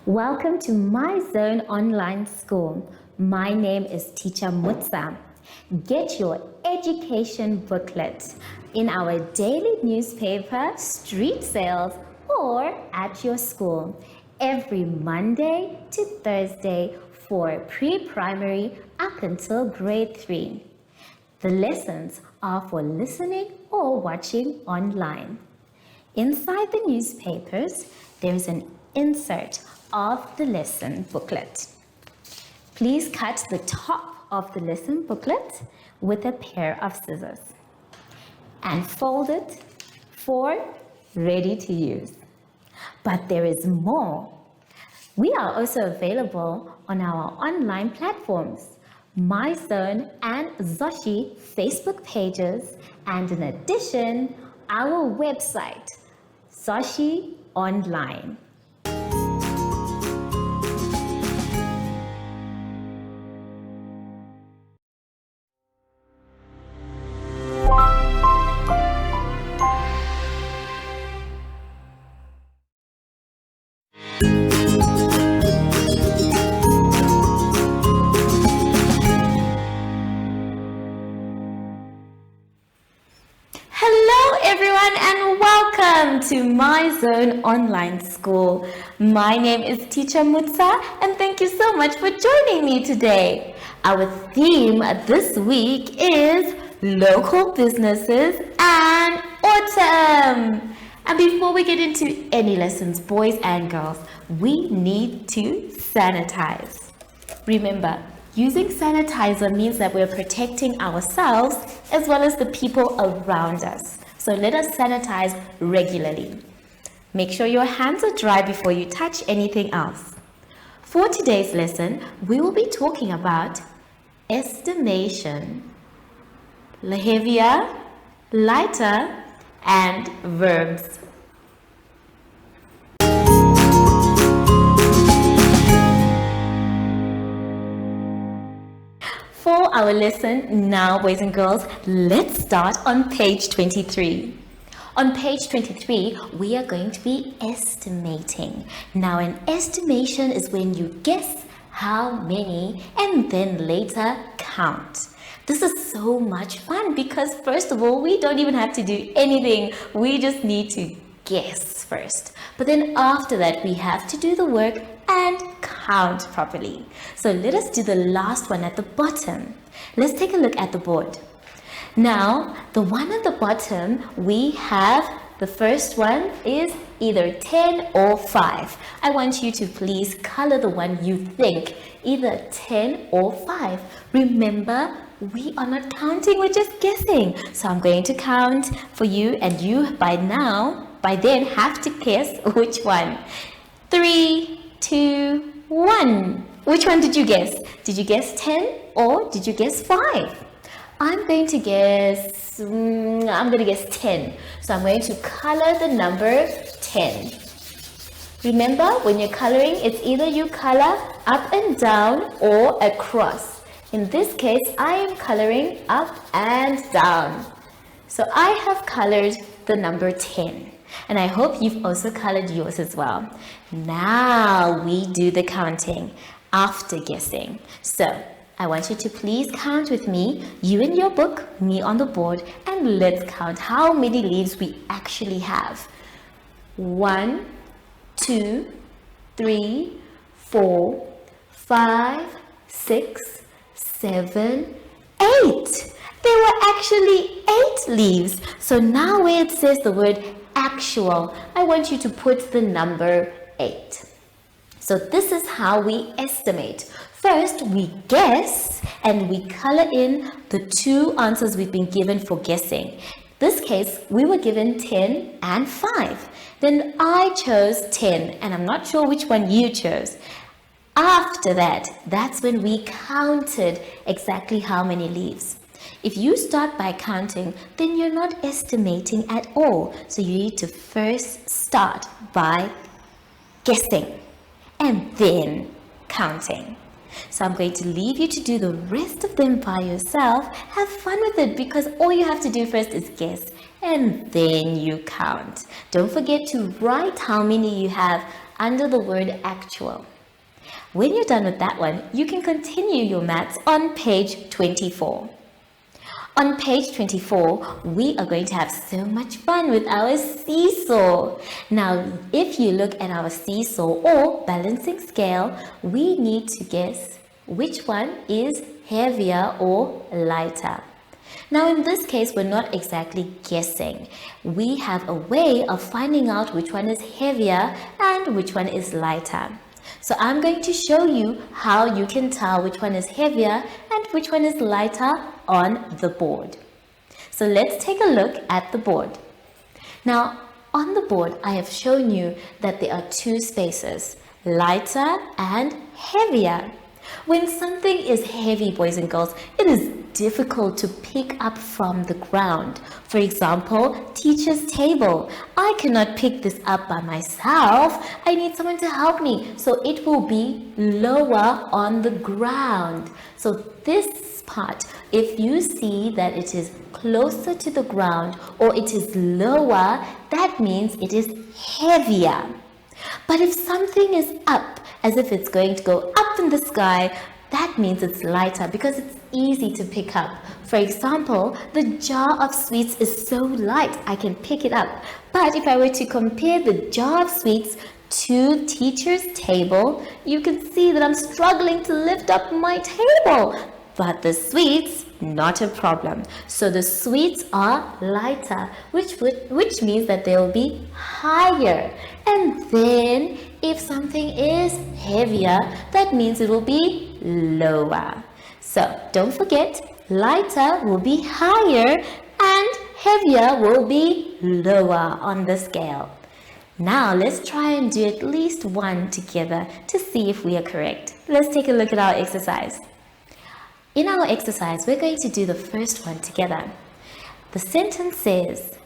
Welcome to My Zone Online School. My name is Teacher Mutsa. Get your education booklet in our daily newspaper, street sales, or at your school every Monday to Thursday for pre-primary up until grade 3. The lessons are for listening or watching online. Inside the newspapers, there is an insert of the lesson booklet. Please cut the top of the lesson booklet with a pair of scissors and fold it for ready to use. But there is more. We are also available on our online platforms, MyZone and Zoshi Facebook pages, and in addition, our website, Zoshi Online. Hello everyone and welcome to My Zone Online School. My name is Teacher Mutsa and thank you so much for joining me today. Our theme this week is local businesses and autumn. And before we get into any lessons, boys and girls, we need to sanitize. Remember, using sanitizer means that we're protecting ourselves as well as the people around us. So let us sanitize regularly. Make sure your hands are dry before you touch anything else. For today's lesson, we will be talking about estimation, Heauier, lighter, and verbs. For our lesson now, boys and girls, let's start on page 23. On page 23, we are going to be estimating. Now, an estimation is when you guess how many and then later count. This is so much fun because first of all, we don't even have to do anything. We just need to guess first. But then after that, we have to do the work and count properly. So let us do the last one at the bottom. Let's take a look at the board. Now, the one at the bottom, we have the first one is either 10 or 5. I want you to please color the one you think, either 10 or 5. Remember, we are not counting, we're just guessing. So I'm going to count for you and you by then have to guess which one. 3, 2, 1. Which one did you guess? Did you guess 10 or did you guess 5? I'm going to guess 10. So I'm going to color the number 10. Remember, when you're coloring, it's either you color up and down or across. In this case, I am coloring up and down. So I have colored the number 10. And I hope you've also colored yours as well. Now we do the counting after guessing. So I want you to please count with me, you in your book, me on the board, and let's count how many leaves we actually have. 1, 2, 3, 4, 5, 6, 7, 8. There were actually 8 leaves. So now where it says the word actual, I want you to put the number 8. So this is how we estimate. First, we guess and we color in the 2 answers we've been given for guessing. This case, we were given 10 and 5. Then I chose 10 and I'm not sure which one you chose. After that, that's when we counted exactly how many leaves. If you start by counting, then you're not estimating at all. So you need to first start by guessing and then counting. So I'm going to leave you to do the rest of them by yourself. Have fun with it because all you have to do first is guess and then you count. Don't forget to write how many you have under the word actual. When you're done with that one, you can continue your maths on page 24. On page 24, we are going to have so much fun with our seesaw. Now, if you look at our seesaw or balancing scale, we need to guess which one is heavier or lighter. Now, in this case, we're not exactly guessing. We have a way of finding out which one is heavier and which one is lighter. So I'm going to show you how you can tell which one is heavier and which one is lighter on the board. So let's take a look at the board. Now, on the board, I have shown you that there are two spaces, lighter and heavier. When something is heavy, boys and girls, it is difficult to pick up from the ground. For example, teacher's table. I cannot pick this up by myself. I need someone to help me. So it will be lower on the ground. So this part, if you see that it is closer to the ground or it is lower, that means it is heavier. But if something is up, as if it's going to go up in the sky, that means it's lighter because it's easy to pick up. For example, the jar of sweets is so light, I can pick it up. But if I were to compare the jar of sweets to teacher's table, you can see that I'm struggling to lift up my table. But the sweets, not a problem. So the sweets are lighter, which means that they will be higher. And then if something is heavier, that means it will be lower. So don't forget, lighter will be higher and heavier will be lower on the scale. Now let's try and do at least one together to see if we are correct. Let's take a look at our exercise. In our exercise, we're going to do the first one together. The sentence says,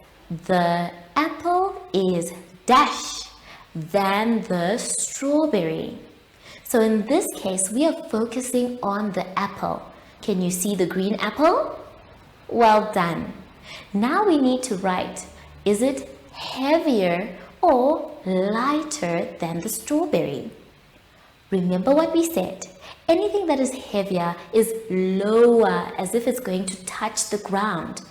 the apple is dash than the strawberry. So in this case, we are focusing on the apple. Can you see the green apple? Well done. Now we need to write, is it heavier or lighter than the strawberry? Remember what we said. Anything that is heavier is lower, as if it's going to touch the ground.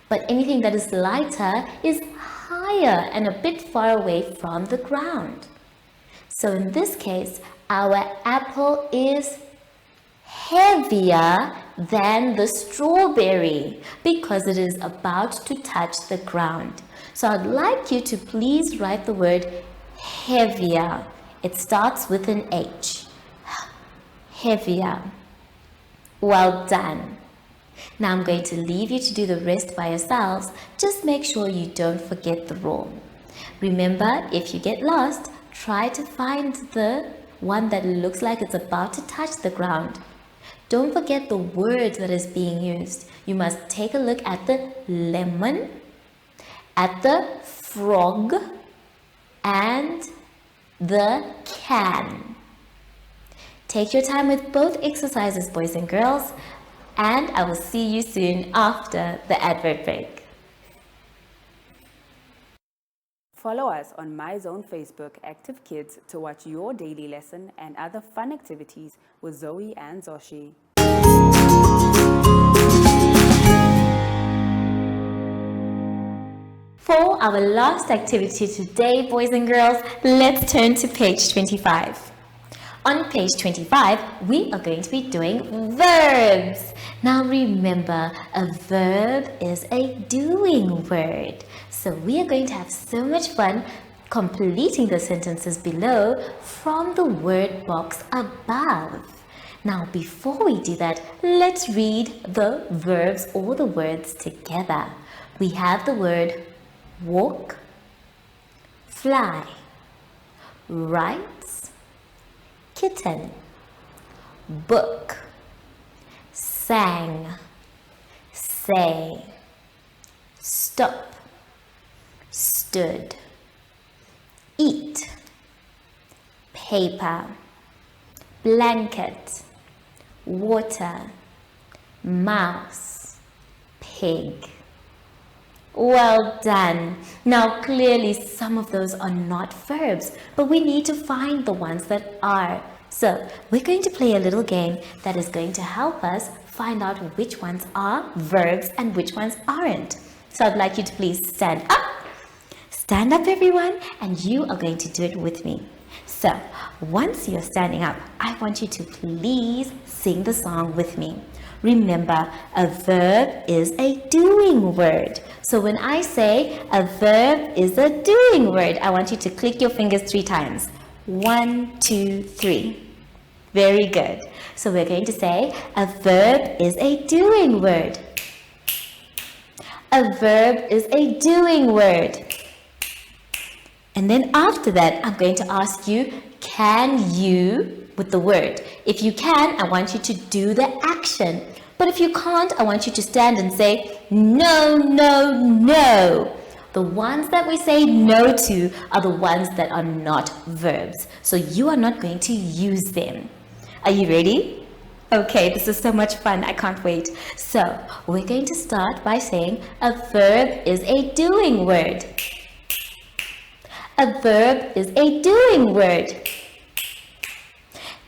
But anything that is lighter is higher and a bit far away from the ground. So in this case, our apple is heavier than the strawberry because it is about to touch the ground. So I'd like you to please write the word heavier. It starts with an H. Heavier. Well done. Now I'm going to leave you to do the rest by yourselves. Just make sure you don't forget the rule. Remember, if you get lost, try to find the one that looks like it's about to touch the ground. Don't forget the word that is being used. You must take a look at the lemon, at the frog, and the can. Take your time with both exercises, boys and girls, and I will see you soon after the advert break. Follow us on MyZone Facebook Active Kids to watch your daily lesson and other fun activities with Zoe and Zoshi. For our last activity today, boys and girls, let's turn to page 25. On page 25, we are going to be doing verbs. Now remember, a verb is a doing word. So we are going to have so much fun completing the sentences below from the word box above. Now before we do that, let's read the verbs or the words together. We have the word walk, fly, write, kitten, book, sang, say, stop, stood, eat, paper, blanket, water, mouse, pig, Well done. Now clearly some of those are not verbs, but we need to find the ones that are. So we're going to play a little game that is going to help us find out which ones are verbs and which ones aren't. So I'd like you to please stand up. Stand up everyone, and you are going to do it with me. So once you're standing up, I want you to please sing the song with me. Remember, a verb is a doing word. So when I say a verb is a doing word, I want you to click your fingers 3 times. 1, 2, 3. Very good. So we're going to say a verb is a doing word. A verb is a doing word. And then after that, I'm going to ask you, can you, with the word. If you can, I want you to do the action. But if you can't, I want you to stand and say, no, no, no. The ones that we say no to are the ones that are not verbs. So you are not going to use them. Are you ready? Okay, this is so much fun. I can't wait. So we're going to start by saying a verb is a doing word. A verb is a doing word.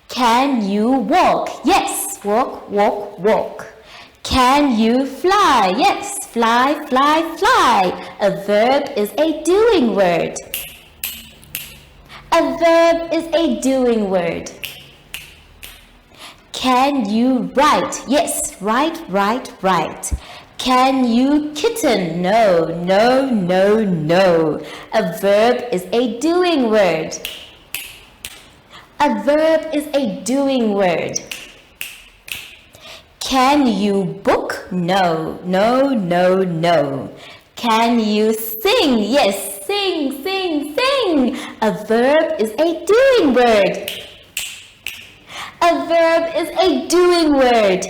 Can you walk? Yes, walk, walk, walk. Can you fly? Yes, fly, fly, fly. A verb is a doing word. A verb is a doing word. Can you write? Yes, write, write, write. Can you kitten? No, no, no, no. A verb is a doing word. A verb is a doing word. Can you book? No, no, no, no. Can you sing? Yes, sing, sing, sing. A verb is a doing word. A verb is a doing word.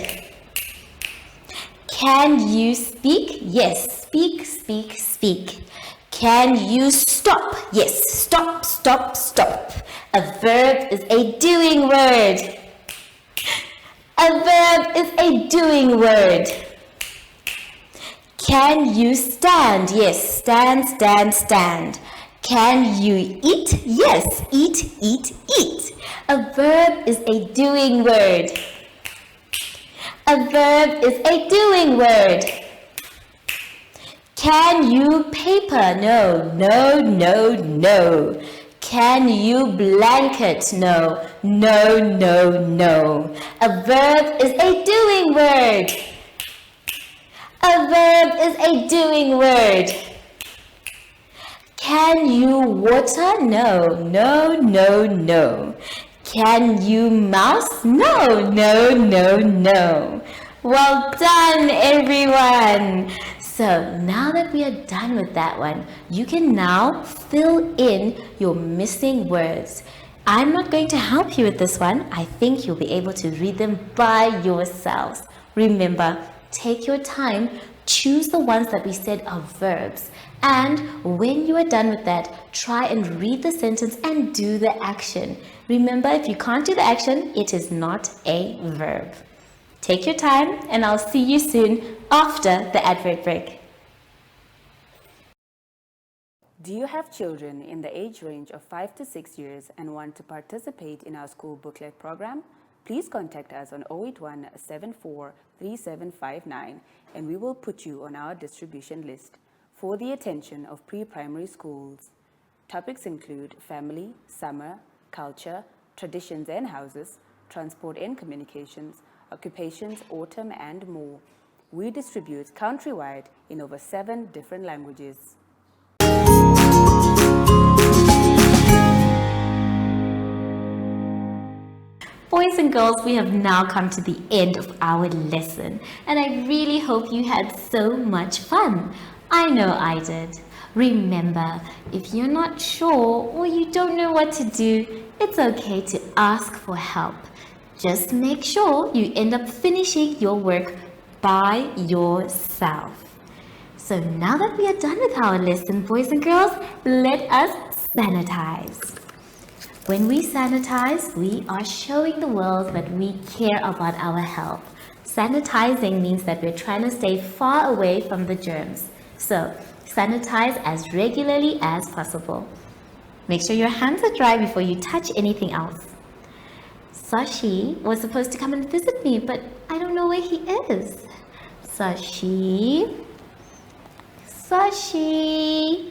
Can you speak? Yes, speak, speak, speak. Can you stop? Yes, stop, stop, stop. A verb is a doing word. A verb is a doing word. Can you stand? Yes, stand, stand, stand. Can you eat? Yes, eat, eat, eat. A verb is a doing word. A verb is a doing word. Can you paper? No, no, no, no. Can you blanket? No, no, no, no. A verb is a doing word. A verb is a doing word. Can you water? No, no, no, no. Can you mouse? No, no, no, no. Well done, everyone. So now that we are done with that one, you can now fill in your missing words. I'm not going to help you with this one. I think you'll be able to read them by yourselves. Remember, take your time, choose the ones that we said are verbs. And when you are done with that, try and read the sentence and do the action. Remember, if you can't do the action, it is not a verb. Take your time, and I'll see you soon after the advert break. Do you have children in the age range of 5 to 6 years and want to participate in our school booklet program? Please contact us on 081 74 3759 and we will put you on our distribution list for the attention of pre-primary schools. Topics include family, summer, culture, traditions and houses, transport and communications, occupations, autumn, and more. We distribute countrywide in over 7 different languages. Boys and girls, we have now come to the end of our lesson, and I really hope you had so much fun. I know I did. Remember, if you're not sure or you don't know what to do, it's okay to ask for help. Just make sure you end up finishing your work by yourself. So now that we are done with our lesson, boys and girls, let us sanitize. When we sanitize, we are showing the world that we care about our health. Sanitizing means that we're trying to stay far away from the germs. So, sanitize as regularly as possible. Make sure your hands are dry before you touch anything else. Sashi was supposed to come and visit me, but I don't know where he is. Sashi. Sashi.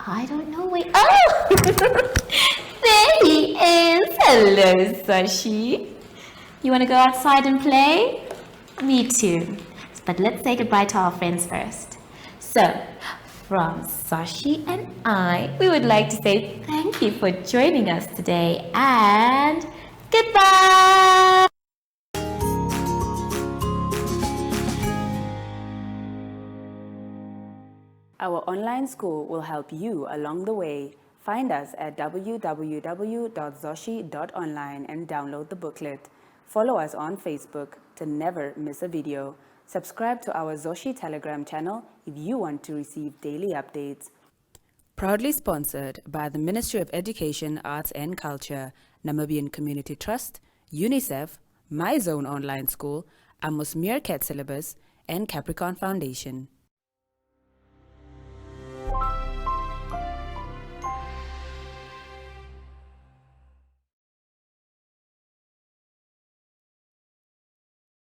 I don't know where. Oh! There he is. Hello, Sashi. You want to go outside and play? Me too. But let's say goodbye to our friends first. So, from Sashi and I, we would like to say thank you for joining us today and goodbye! Our online school will help you along the way. Find us at www.zoshi.online and download the booklet. Follow us on Facebook to never miss a video. Subscribe to our Zoshi Telegram channel if you want to receive daily updates. Proudly sponsored by the Ministry of Education, Arts and Culture, Namibian Community Trust, UNICEF, My Zone Online School, Amos Meerkat Syllabus, and Capricorn Foundation.